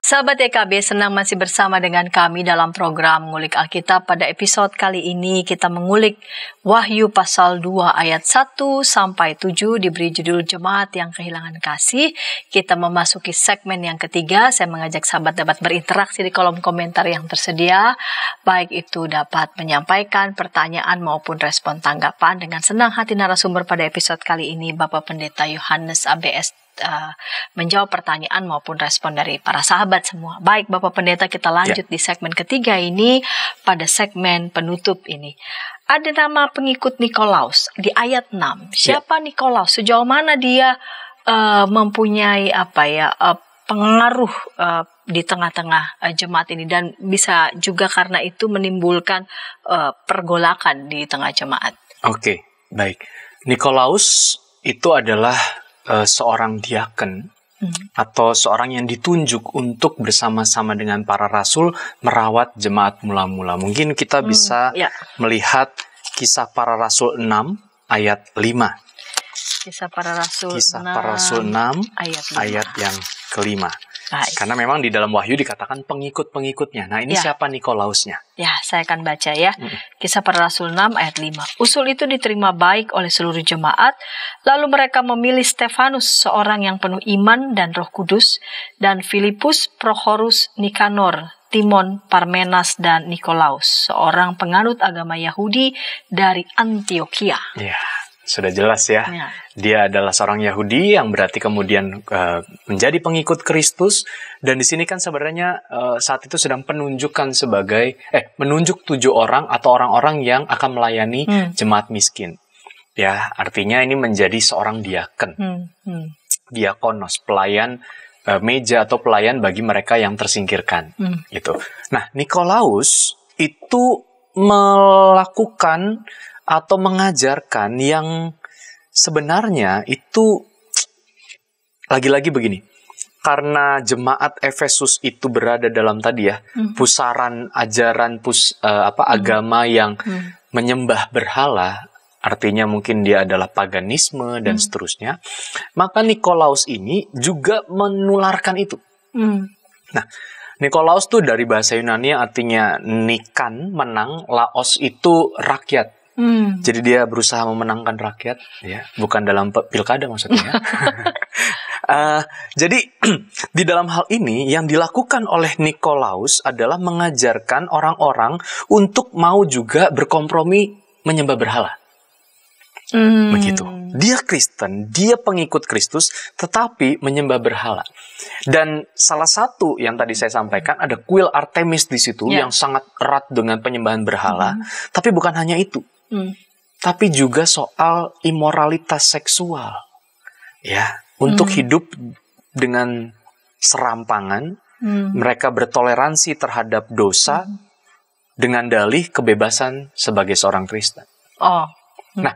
Sahabat EKB, senang masih bersama dengan kami dalam program Ngulik Alkitab. Pada episode kali ini kita mengulik Wahyu pasal 2 ayat 1 sampai 7 diberi judul Jemaat yang Kehilangan Kasih. Kita memasuki segmen yang ketiga. Saya mengajak sahabat dapat berinteraksi di kolom komentar yang tersedia. Baik itu dapat menyampaikan pertanyaan maupun respon tanggapan. Dengan senang hati narasumber pada episode kali ini Bapak Pendeta Yohanes ABS menjawab pertanyaan maupun respon dari para sahabat semua. Baik Bapak Pendeta, kita lanjut di segmen ketiga ini. Pada segmen penutup ini ada nama pengikut Nikolaus di ayat 6. Siapa Nikolaus? Sejauh mana dia mempunyai pengaruh di tengah-tengah jemaat ini, dan bisa juga karena itu menimbulkan pergolakan di tengah jemaat. Oke, baik. Nikolaus itu adalah seorang diaken atau seorang yang ditunjuk untuk bersama-sama dengan para rasul merawat jemaat mula-mula. Mungkin kita bisa melihat Kisah Para Rasul 6 ayat 5. Kisah Para Rasul 6 ayat yang kelima. Baik. Karena memang di dalam Wahyu dikatakan pengikut-pengikutnya. Nah, ini siapa Nikolausnya? Ya, saya akan baca ya. Kisah Para Rasul 6 ayat 5. Usul itu diterima baik oleh seluruh jemaat. Lalu mereka memilih Stefanus, seorang yang penuh iman dan Roh Kudus, dan Filipus, Prochorus, Nikanor, Timon, Parmenas, dan Nikolaus, seorang penganut agama Yahudi dari Antioquia. Ya, sudah jelas ya. Dia adalah seorang Yahudi yang berarti kemudian menjadi pengikut Kristus. Dan di sini kan sebenarnya saat itu sedang menunjuk 7 orang atau orang-orang yang akan melayani jemaat miskin. Ya, artinya ini menjadi seorang diaken. Diakonos, pelayan meja atau pelayan bagi mereka yang tersingkirkan. Gitu. Nah, Nikolaus itu melakukan atau mengajarkan yang sebenarnya itu lagi-lagi begini. Karena jemaat Efesus itu berada dalam tadi ya, pusaran ajaran agama yang menyembah berhala, artinya mungkin dia adalah paganisme dan seterusnya, maka Nikolaus ini juga menularkan itu. Nah, Nikolaus tuh dari bahasa Yunani artinya nikan, menang, laos itu rakyat. Jadi dia berusaha memenangkan rakyat, ya, bukan dalam pilkada maksudnya. Jadi di dalam hal ini yang dilakukan oleh Nikolaus adalah mengajarkan orang-orang untuk mau juga berkompromi menyembah berhala. Begitu. Dia Kristen, dia pengikut Kristus, tetapi menyembah berhala. Dan salah satu yang tadi saya sampaikan ada kuil Artemis di situ yang sangat erat dengan penyembahan berhala. Tapi bukan hanya itu, tapi juga soal imoralitas seksual. Ya, untuk hidup dengan serampangan, mereka bertoleransi terhadap dosa dengan dalih kebebasan sebagai seorang Kristen. Nah,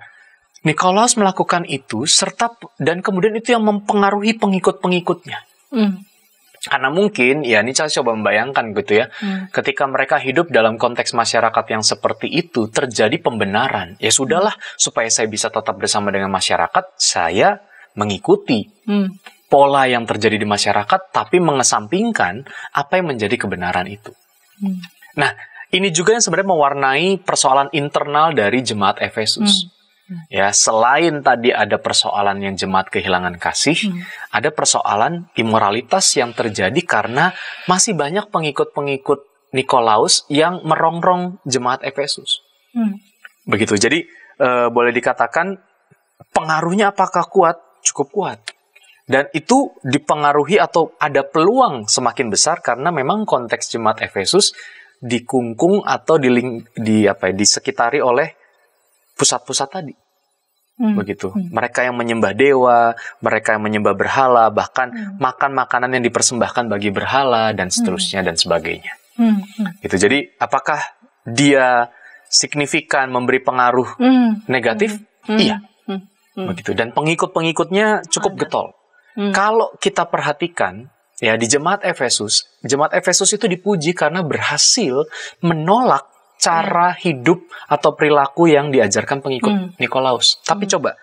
Nikolaus melakukan itu dan kemudian itu yang mempengaruhi pengikut-pengikutnya. Karena mungkin, ya ini saya coba membayangkan gitu ya, ketika mereka hidup dalam konteks masyarakat yang seperti itu, terjadi pembenaran. Ya sudahlah, supaya saya bisa tetap bersama dengan masyarakat, saya mengikuti pola yang terjadi di masyarakat, tapi mengesampingkan apa yang menjadi kebenaran itu. Nah, ini juga yang sebenarnya mewarnai persoalan internal dari jemaat Efesus. Ya, selain tadi ada persoalan yang jemaat kehilangan kasih, ada persoalan imoralitas yang terjadi karena masih banyak pengikut-pengikut Nikolaus yang merongrong jemaat Efesus. Begitu. Jadi boleh dikatakan pengaruhnya apakah kuat? Cukup kuat. Dan itu dipengaruhi atau ada peluang semakin besar karena memang konteks jemaat Efesus dikungkung atau disekitari oleh pusat-pusat tadi. Begitu. Mereka yang menyembah dewa, mereka yang menyembah berhala, bahkan makan makanan yang dipersembahkan bagi berhala dan seterusnya dan sebagainya. Gitu. Jadi apakah dia signifikan memberi pengaruh negatif? Iya. Begitu. Dan pengikut-pengikutnya cukup getol. Kalau kita perhatikan ya di jemaat Efesus itu dipuji karena berhasil menolak cara hidup atau perilaku yang diajarkan pengikut Nikolaus. Tapi coba,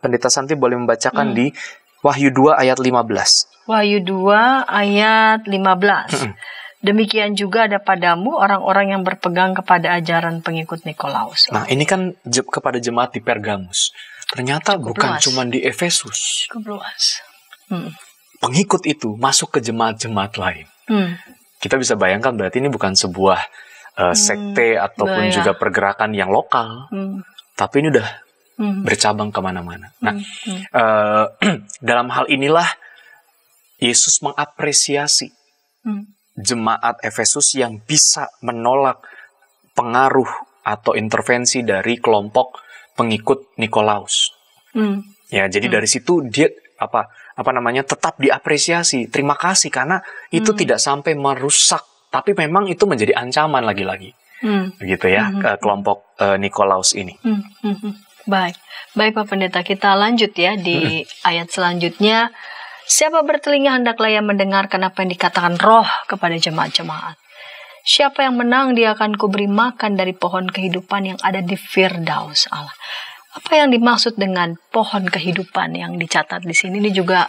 Pendeta Santi boleh membacakan di Wahyu 2 ayat 15. Wahyu 2 ayat 15. Demikian juga ada padamu orang-orang yang berpegang kepada ajaran pengikut Nikolaus. Nah, ini kan kepada jemaat di Pergamus. Ternyata cukup bukan cuma di Efesus. Cukup luas. Pengikut itu masuk ke jemaat-jemaat lain. Kita bisa bayangkan berarti ini bukan sebuah sekte ataupun juga pergerakan yang lokal, tapi ini udah bercabang kemana-mana. Nah, dalam hal inilah Yesus mengapresiasi jemaat Efesus yang bisa menolak pengaruh atau intervensi dari kelompok pengikut Nikolaus. Ya, jadi dari situ dia tetap diapresiasi. Terima kasih karena itu tidak sampai merusak. Tapi memang itu menjadi ancaman lagi-lagi, begitu ya, ke kelompok Nikolaus ini. Baik Pak Pendeta, kita lanjut ya di ayat selanjutnya. Siapa bertelinga hendaklah ia mendengarkan apa yang dikatakan Roh kepada jemaat-jemaat. Siapa yang menang, dia akan kuberi makan dari pohon kehidupan yang ada di Firdaus Allah. Apa yang dimaksud dengan pohon kehidupan yang dicatat di sini? Ini juga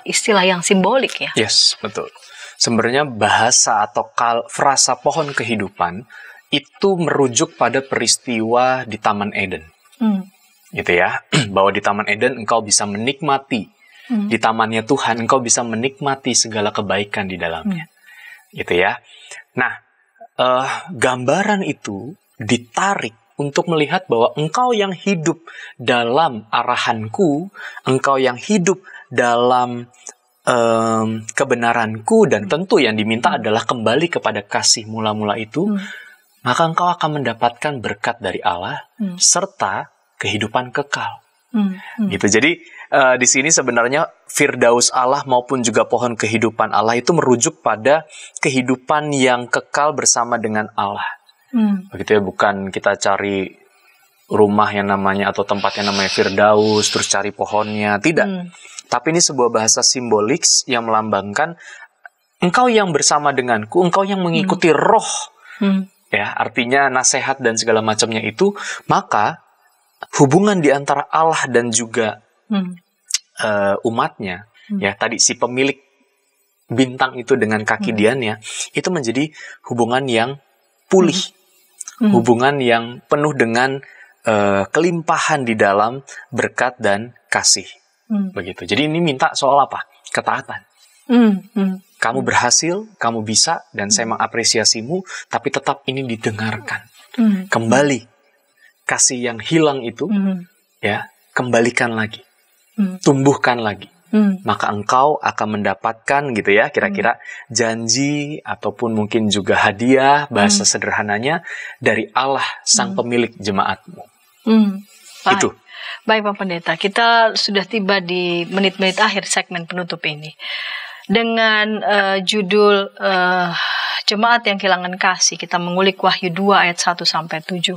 istilah yang simbolik ya. Yes, betul. Sebenarnya bahasa atau frasa pohon kehidupan itu merujuk pada peristiwa di Taman Eden. Gitu ya, bahwa di Taman Eden engkau bisa menikmati, di tamannya Tuhan engkau bisa menikmati segala kebaikan di dalamnya. Gitu ya. Nah, gambaran itu ditarik untuk melihat bahwa engkau yang hidup dalam arahanku, engkau yang hidup dalam kebenaranku, dan tentu yang diminta adalah kembali kepada kasih mula-mula itu, maka engkau akan mendapatkan berkat dari Allah serta kehidupan kekal. Gitu. Jadi di sini sebenarnya Firdaus Allah maupun juga pohon kehidupan Allah itu merujuk pada kehidupan yang kekal bersama dengan Allah. Begitu ya, bukan kita cari rumah yang namanya atau tempat yang namanya Firdaus terus cari pohonnya, tidak. Tapi ini sebuah bahasa simbolik yang melambangkan engkau yang bersama denganku, engkau yang mengikuti roh ya, artinya nasihat dan segala macamnya itu, maka hubungan di antara Allah dan juga umatnya, ya tadi si pemilik bintang itu dengan kaki diannya, itu menjadi hubungan yang pulih, hubungan yang penuh dengan kelimpahan di dalam berkat dan kasih, begitu. Jadi ini minta soal apa? Ketaatan. Kamu berhasil, kamu bisa, dan saya mengapresiasimu, tapi tetap ini didengarkan. Kembali kasih yang hilang itu, ya kembalikan lagi, tumbuhkan lagi. Maka engkau akan mendapatkan gitu ya, kira-kira janji ataupun mungkin juga hadiah, bahasa sederhananya dari Allah sang pemilik jemaatmu. Itu. Baik Pak Pendeta, kita sudah tiba di menit-menit akhir segmen penutup ini. Dengan judul Jemaat yang Kehilangan Kasih, kita mengulik Wahyu 2 ayat 1 sampai 7.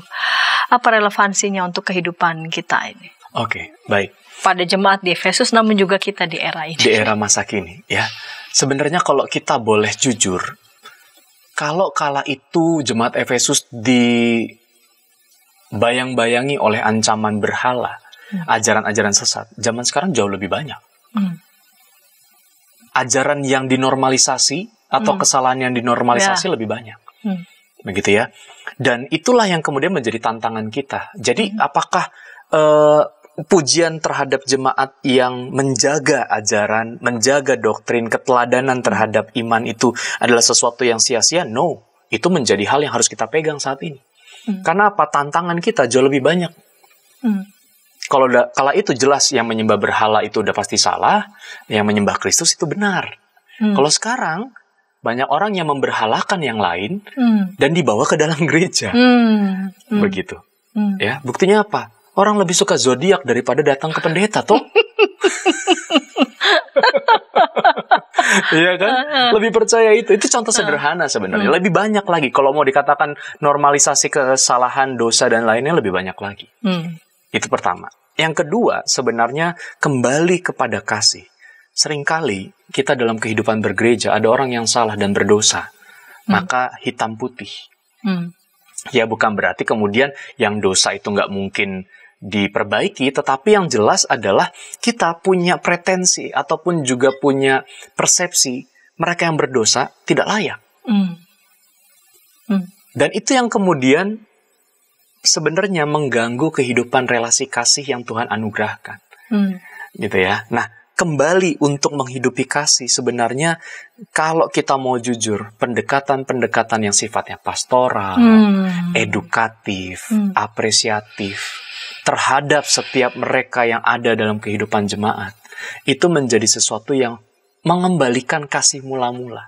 Apa relevansinya untuk kehidupan kita ini? Oke, baik. Pada jemaat di Efesus, namun juga kita di era ini. Di era masa kini, ya. Sebenarnya kalau kita boleh jujur, kalau kala itu jemaat Efesus dibayang-bayangi oleh ancaman berhala, ajaran-ajaran sesat, zaman sekarang jauh lebih banyak. Ajaran yang dinormalisasi atau kesalahan yang dinormalisasi lebih banyak. Begitu ya. Dan itulah yang kemudian menjadi tantangan kita. Jadi apakah pujian terhadap jemaat yang menjaga ajaran, menjaga doktrin, keteladanan terhadap iman itu adalah sesuatu yang sia-sia? No. Itu menjadi hal yang harus kita pegang saat ini. Karena apa? Tantangan kita jauh lebih banyak. Kalau kala itu jelas yang menyembah berhala itu udah pasti salah, yang menyembah Kristus itu benar. Kalau sekarang banyak orang yang memberhalakan yang lain dan dibawa ke dalam gereja, begitu. Ya, buktinya apa? Orang lebih suka zodiak daripada datang ke pendeta, toh? Iya kan? Lebih percaya itu. Itu contoh sederhana sebenarnya. Lebih banyak lagi. Kalau mau dikatakan normalisasi kesalahan, dosa, dan lainnya lebih banyak lagi. Itu pertama. Yang kedua, sebenarnya kembali kepada kasih. Seringkali kita dalam kehidupan bergereja ada orang yang salah dan berdosa. Maka hitam putih. Ya bukan berarti kemudian yang dosa itu nggak mungkin diperbaiki, tetapi yang jelas adalah kita punya pretensi ataupun juga punya persepsi mereka yang berdosa tidak layak. Dan itu yang kemudian sebenarnya mengganggu kehidupan relasi kasih yang Tuhan anugerahkan. Gitu ya. Nah, kembali untuk menghidupi kasih sebenarnya kalau kita mau jujur, pendekatan-pendekatan yang sifatnya pastoral, edukatif, apresiatif terhadap setiap mereka yang ada dalam kehidupan jemaat, itu menjadi sesuatu yang mengembalikan kasih mula-mula.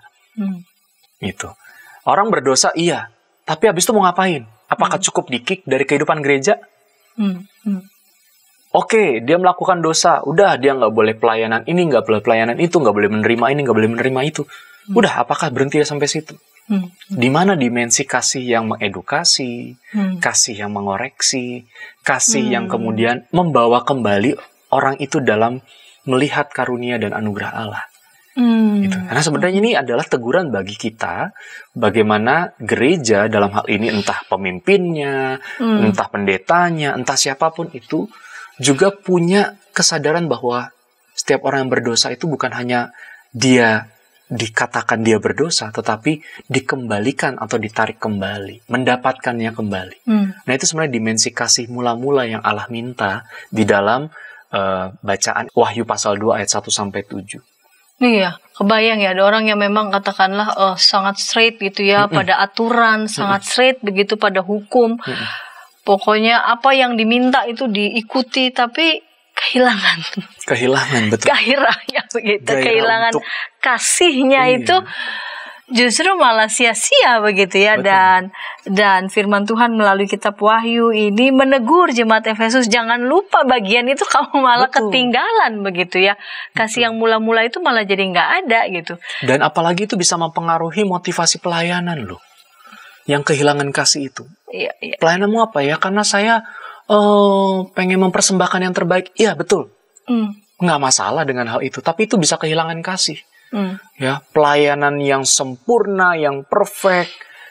Gitu. Orang berdosa iya, tapi habis itu mau ngapain? Apakah cukup di-kick dari kehidupan gereja? Oke, dia melakukan dosa. Udah, dia nggak boleh pelayanan ini, nggak boleh pelayanan itu, nggak boleh menerima ini, nggak boleh menerima itu. Udah, apakah berhenti sampai situ? Di mana dimensi kasih yang mengedukasi, kasih yang mengoreksi, kasih yang kemudian membawa kembali orang itu dalam melihat karunia dan anugerah Allah. Gitu. Karena sebenarnya ini adalah teguran bagi kita, bagaimana gereja dalam hal ini entah pemimpinnya, entah pendetanya, entah siapapun itu, juga punya kesadaran bahwa setiap orang yang berdosa itu bukan hanya dia dikatakan dia berdosa, tetapi dikembalikan atau ditarik kembali, mendapatkannya kembali. Nah itu sebenarnya dimensi kasih mula-mula yang Allah minta di dalam bacaan Wahyu pasal 2 ayat 1-7. Iya, kebayang ya ada orang yang memang katakanlah sangat straight gitu ya pada aturan, sangat straight begitu pada hukum. Pokoknya apa yang diminta itu diikuti, tapi kehilangan betul. Gairahnya begitu, kehilangan kasihnya itu justru malah sia-sia begitu ya. Betul. Dan firman Tuhan melalui kitab Wahyu ini menegur jemaat Efesus, jangan lupa bagian itu kamu malah ketinggalan begitu ya. Kasih yang mula-mula itu malah jadi nggak ada gitu. Dan apalagi itu bisa mempengaruhi motivasi pelayanan loh. Yang kehilangan kasih itu. Iya. Pelayananmu apa ya? Karena saya pengen mempersembahkan yang terbaik. Iya betul. Nggak masalah dengan hal itu. Tapi itu bisa kehilangan kasih. Ya, pelayanan yang sempurna, yang perfect,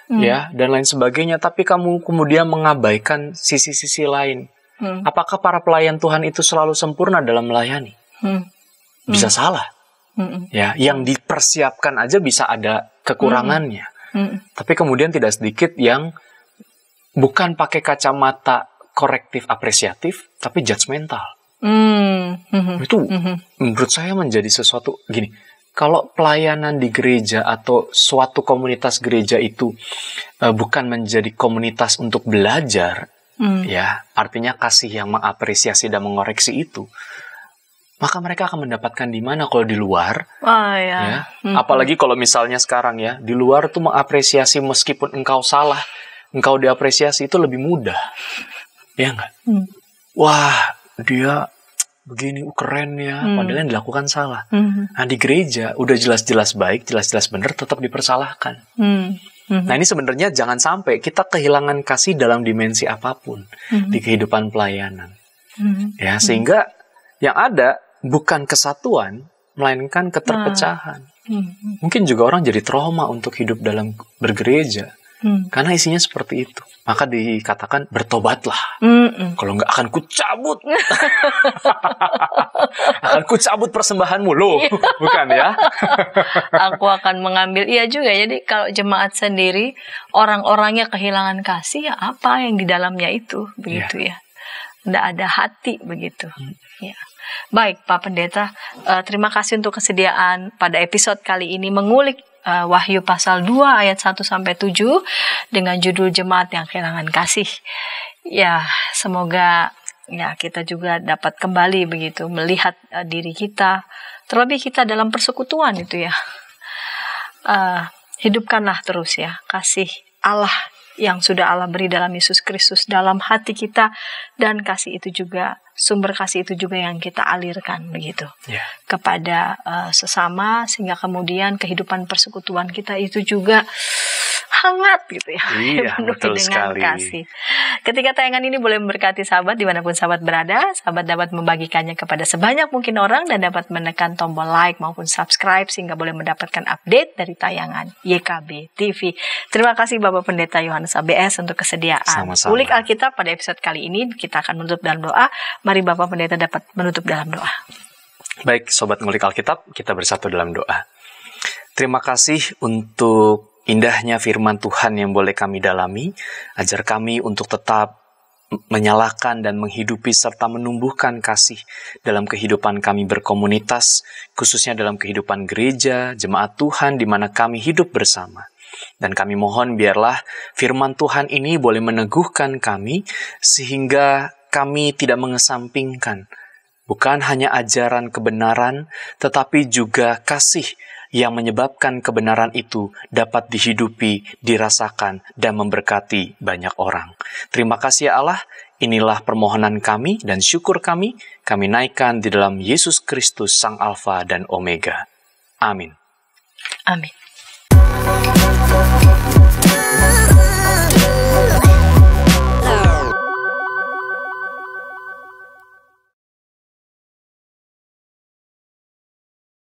ya, dan lain sebagainya, tapi kamu kemudian mengabaikan sisi-sisi lain. Apakah para pelayan Tuhan itu selalu sempurna dalam melayani? Bisa salah. Ya, yang dipersiapkan aja bisa ada kekurangannya. Tapi kemudian tidak sedikit yang bukan pakai kacamata korektif apresiatif, tapi judgmental. Itu menurut saya menjadi sesuatu gini. Kalau pelayanan di gereja atau suatu komunitas gereja itu bukan menjadi komunitas untuk belajar, ya, artinya kasih yang mengapresiasi dan mengoreksi itu, maka mereka akan mendapatkan di mana kalau di luar? Ya. Apalagi kalau misalnya sekarang ya, di luar tuh mengapresiasi meskipun engkau salah, engkau diapresiasi itu lebih mudah. Ya enggak? Wah, dia begini keren ya, padahal yang dilakukan salah. Nah, di gereja udah jelas-jelas baik, jelas-jelas benar, tetap dipersalahkan. Nah, ini sebenarnya jangan sampai kita kehilangan kasih dalam dimensi apapun di kehidupan pelayanan. Ya, sehingga yang ada bukan kesatuan, melainkan keterpecahan. Mungkin juga orang jadi trauma untuk hidup dalam bergereja. Karena isinya seperti itu. Maka dikatakan bertobatlah. Kalau nggak akan kucabut. Akan kucabut persembahanmu loh. Bukan ya. Aku akan mengambil. Iya juga. Jadi kalau jemaat sendiri, orang-orangnya kehilangan kasih, ya apa yang di dalamnya itu. Begitu ya. Nggak ada hati begitu. Ya. Baik Pak Pendeta, terima kasih untuk kesediaan pada episode kali ini mengulik Wahyu pasal 2 ayat 1-7 dengan judul Jemaat yang Kehilangan Kasih. Ya, semoga ya kita juga dapat kembali begitu melihat diri kita, terlebih kita dalam persekutuan itu ya. Hidupkanlah terus ya kasih Allah yang sudah Allah beri dalam Yesus Kristus dalam hati kita, dan kasih itu juga, sumber kasih itu juga yang kita alirkan begitu kepada sesama, sehingga kemudian kehidupan persekutuan kita itu juga hangat gitu ya, betul dengan sekali. kasih. Ketika tayangan ini boleh memberkati sahabat dimanapun sahabat berada, sahabat dapat membagikannya kepada sebanyak mungkin orang dan dapat menekan tombol like maupun subscribe sehingga boleh mendapatkan update dari tayangan YKB TV. Terima kasih Bapak Pendeta Yohanes ABS untuk kesediaan. Sama-sama. Ulik Alkitab pada episode kali ini kita akan menutup dalam doa. Mari Bapak Pendeta dapat menutup dalam doa. Baik, Sobat Ngulik Alkitab, kita bersatu dalam doa. Terima kasih untuk indahnya firman Tuhan yang boleh kami dalami, ajar kami untuk tetap menyalakan dan menghidupi serta menumbuhkan kasih dalam kehidupan kami berkomunitas, khususnya dalam kehidupan gereja, jemaat Tuhan di mana kami hidup bersama. Dan kami mohon biarlah firman Tuhan ini boleh meneguhkan kami sehingga kami tidak mengesampingkan bukan hanya ajaran kebenaran, tetapi juga kasih yang menyebabkan kebenaran itu dapat dihidupi, dirasakan, dan memberkati banyak orang. Terima kasih ya Allah, inilah permohonan kami dan syukur kami naikkan di dalam Yesus Kristus Sang Alfa dan Omega. Amin. Amin.